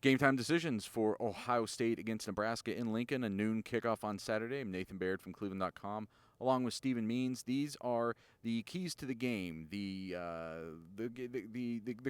Game time decisions for Ohio State against Nebraska in Lincoln, a noon kickoff on Saturday. I'm Nathan Baird from cleveland.com, along with Stephen Means. These are the keys to the game, the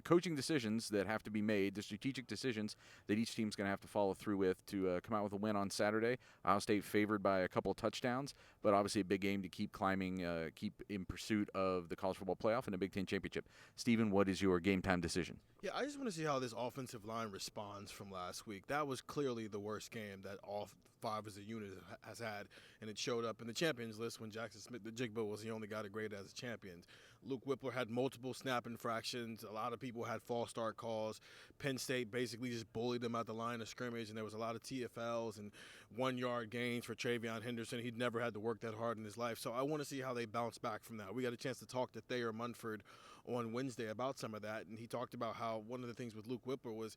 coaching decisions that have to be made, the strategic decisions that each team's going to have to follow through with to come out with a win on Saturday. Ohio State favored by a couple of touchdowns, but obviously a big game to keep climbing, keep in pursuit of the college football playoff and a Big Ten championship. Stephen, what is your game time decision? Yeah, I just want to see how this offensive line responds from last week. That was clearly the worst game that all five as a unit has had, and it showed up in the champions list when Jackson Smith, the Jigba, was the only guy to grade as a champion. Luke Whippler had multiple snap infractions. A lot of people had false start calls. Penn State basically just bullied them at the line of scrimmage, and there was a lot of TFLs and 1-yard gains for Travion Henderson. He'd never had to work that hard in his life, so I want to see how they bounce back from that. We got a chance to talk to Thayer Munford on Wednesday about some of that, and he talked about how one of the things with Luke Whippler was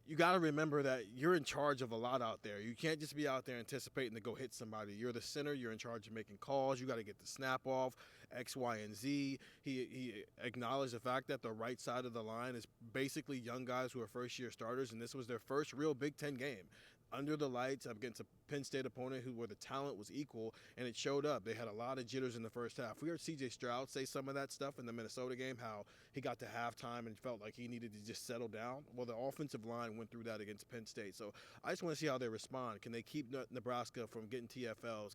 you got to remember that you're in charge of a lot out there. You can't just be out there anticipating to go hit somebody. You're the center. You're in charge of making calls. You got to get the snap off, X, Y, and Z. He acknowledged the fact that the right side of the line is basically young guys who are first-year starters, and this was their first real Big Ten game. Under the lights against a Penn State opponent where the talent was equal, and it showed up. They had a lot of jitters in the first half. We heard C.J. Stroud say some of that stuff in the Minnesota game, how he got to halftime and felt like he needed to just settle down. Well, the offensive line went through that against Penn State. So I just want to see how they respond. Can they keep Nebraska from getting TFLs?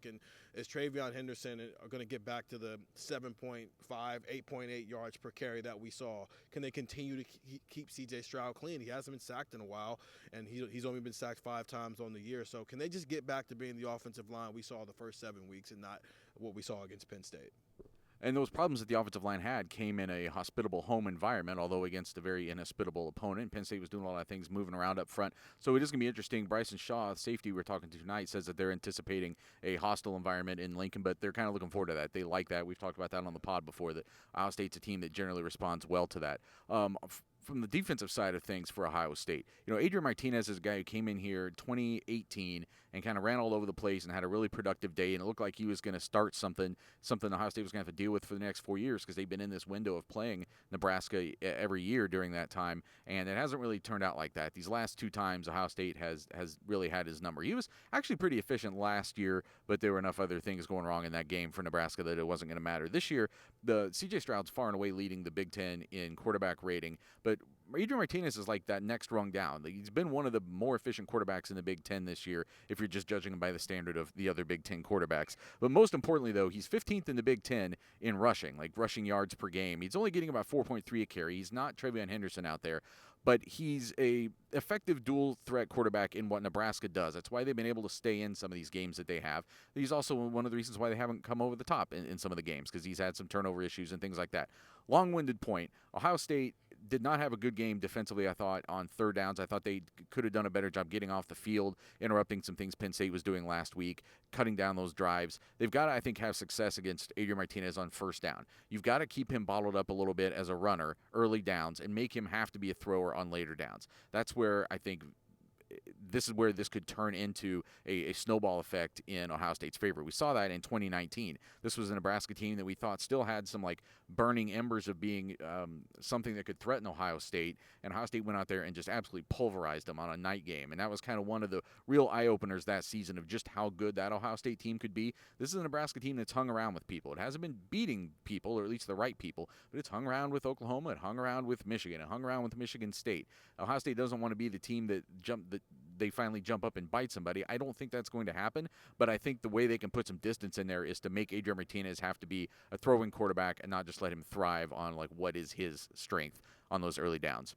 Is Travion Henderson going to get back to the 7.5, 8.8 yards per carry that we saw? Can they continue to keep C.J. Stroud clean? He hasn't been sacked in a while, and he's only been sacked 5 times on the year. So can they just get back to being the offensive line we saw the first 7 weeks and not what we saw against Penn State? And those problems that the offensive line had came in a hospitable home environment, although against a very inhospitable opponent. Penn State was doing a lot of things, moving around up front. So it is going to be interesting. Bryson Shaw, safety we're talking to tonight, says that they're anticipating a hostile environment in Lincoln, but they're kind of looking forward to that. They like that. We've talked about that on the pod before, that Ohio State's a team that generally responds well to that. From the defensive side of things for Ohio State, Adrian Martinez is a guy who came in here 2018 and kind of ran all over the place and had a really productive day, and it looked like he was going to start something Ohio State was going to have to deal with for the next 4 years, because they've been in this window of playing Nebraska every year during that time, and it hasn't really turned out like that. These last 2 times, Ohio State has really had his number. He was actually pretty efficient last year, but there were enough other things going wrong in that game for Nebraska that it wasn't going to matter. This year, the C.J. Stroud's far and away leading the Big Ten in quarterback rating, but Adrian Martinez is like that next rung down. He's been one of the more efficient quarterbacks in the Big Ten this year, if you're just judging him by the standard of the other Big Ten quarterbacks. But most importantly, though, he's 15th in the Big Ten in rushing, like rushing yards per game. He's only getting about 4.3 a carry. He's not Travion Henderson out there, but he's a effective dual threat quarterback in what Nebraska does. That's why they've been able to stay in some of these games that they have. He's also one of the reasons why they haven't come over the top in some of the games, because he's had some turnover issues and things like that. Long-winded point, Ohio State did not have a good game defensively, I thought, on third downs. I thought they could have done a better job getting off the field, interrupting some things Penn State was doing last week, cutting down those drives. They've got to, I think, have success against Adrian Martinez on first down. You've got to keep him bottled up a little bit as a runner early downs and make him have to be a thrower on later downs. That's where I think this is where this could turn into a snowball effect in Ohio State's favor. We saw that in 2019. This was a Nebraska team that we thought still had some burning embers of being something that could threaten Ohio State, and Ohio State went out there and just absolutely pulverized them on a night game, and that was kind of one of the real eye-openers that season of just how good that Ohio State team could be. This is a Nebraska team that's hung around with people. It hasn't been beating people, or at least the right people, but it's hung around with Oklahoma, it hung around with Michigan, it hung around with Michigan State. Ohio State doesn't want to be the team that they finally jump up and bite somebody. I don't think that's going to happen, but I think the way they can put some distance in there is to make Adrian Martinez have to be a throwing quarterback and not just let him thrive on what is his strength on those early downs.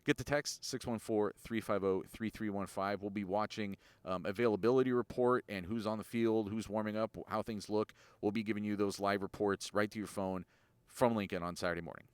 Get the text, 614-350-3315. We'll be watching availability report and who's on the field, who's warming up, how things look. We'll be giving you those live reports right to your phone from Lincoln on Saturday morning.